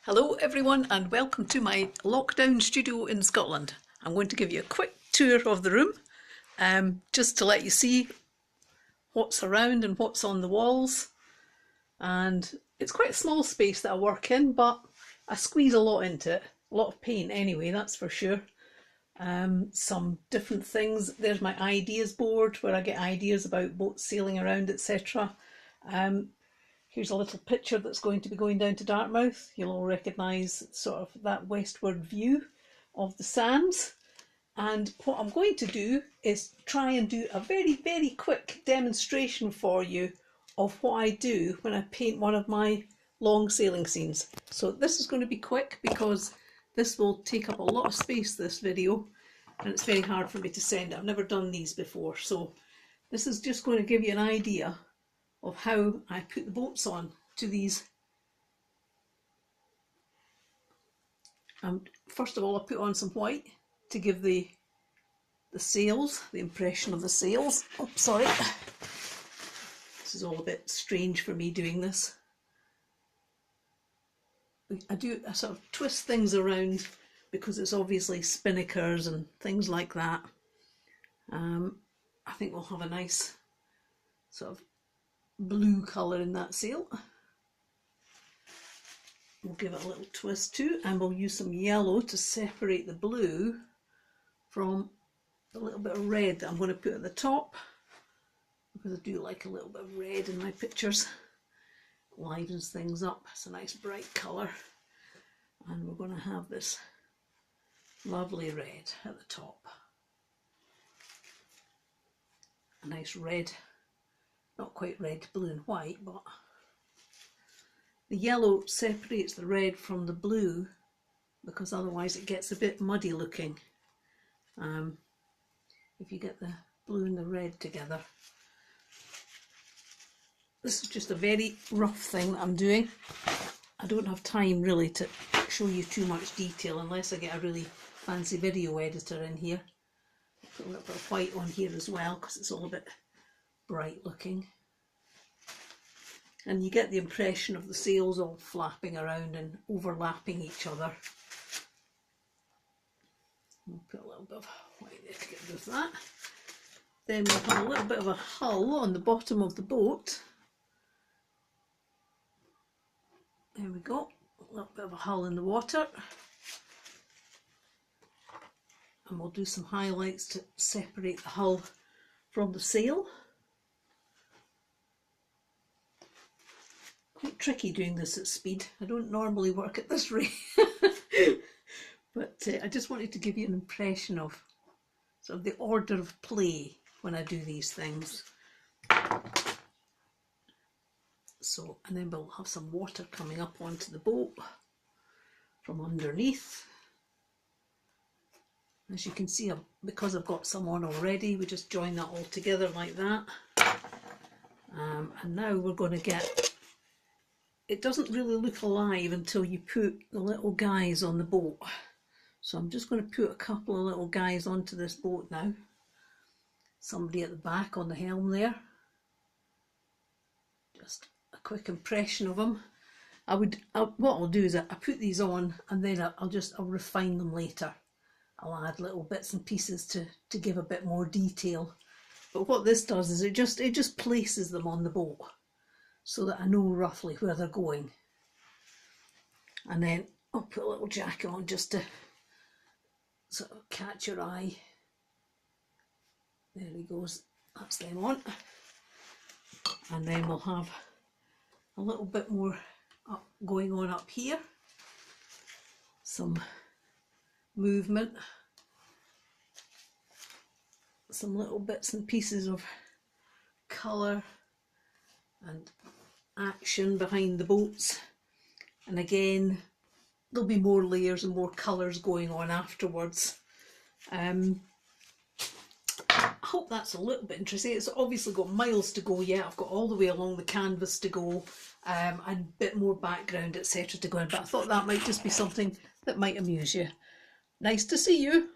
Hello everyone and welcome to my lockdown studio in Scotland. I'm going to give you a quick tour of the room just to let you see what's around and what's on the walls. And it's quite a small space that I work in, but I squeeze a lot into it. A lot of paint anyway, that's for sure. Some different things. There's my ideas board where I get ideas about boats sailing around, etc. Here's a little picture that's going to be going down to Dartmouth. You'll all recognise sort of that westward view of the sands. And what I'm going to do is try and do a very, very quick demonstration for you of what I do when I paint one of my long sailing scenes. So this is going to be quick because this will take up a lot of space, this video, and it's very hard for me to send. I've never done these before, so this is just going to give you an idea of how I put the boats on to these. First of all, I put on some white to give the sails, the impression of the sails. Oh, sorry. This is all a bit strange for me doing this. I sort of twist things around because it's obviously spinnakers and things like that. I think we'll have a nice sort of blue colour in that sail. We'll give it a little twist too, and we'll use some yellow to separate the blue from a little bit of red that I'm going to put at the top, because I do like a little bit of red in my pictures. Livens things up. It's a nice bright colour, and we're going to have this lovely red at the top. A nice red. Not quite red, blue and white, but the yellow separates the red from the blue because otherwise it gets a bit muddy looking if you get the blue and the red together. This is just a very rough thing that I'm doing. I don't have time really to show you too much detail unless I get a really fancy video editor in here. I'll put a little bit of white on here as well because it's all a bit bright looking, and you get the impression of the sails all flapping around and overlapping each other. We'll put a little bit of white there to get rid of that. Then we'll have a little bit of a hull on the bottom of the boat. There we go, a little bit of a hull in the water. And we'll do some highlights to separate the hull from the sail. Quite tricky doing this at speed. I don't normally work at this rate, but I just wanted to give you an impression of sort of the order of play when I do these things. So, and then we'll have some water coming up onto the boat from underneath. As you can see, because I've got some on already, we just join that all together like that. And now we're going to get, it doesn't really look alive until you put the little guys on the boat. So I'm just going to put a couple of little guys onto this boat now. Somebody at the back on the helm there. Just a quick impression of them. What I'll do is I put these on and then I'll refine them later. I'll add little bits and pieces to give a bit more detail. But what this does is it just places them on the boat so that I know roughly where they're going. And then I'll put a little jacket on just to sort of catch your eye. There he goes, that's them on. And then we'll have a little bit more going on up here. Some movement, some little bits and pieces of colour and action behind the boats, and again there'll be more layers and more colours going on afterwards. I hope that's a little bit interesting. It's obviously got miles to go yet. I've got all the way along the canvas to go, and a bit more background etc to go in, but I thought that might just be something that might amuse you. Nice to see you.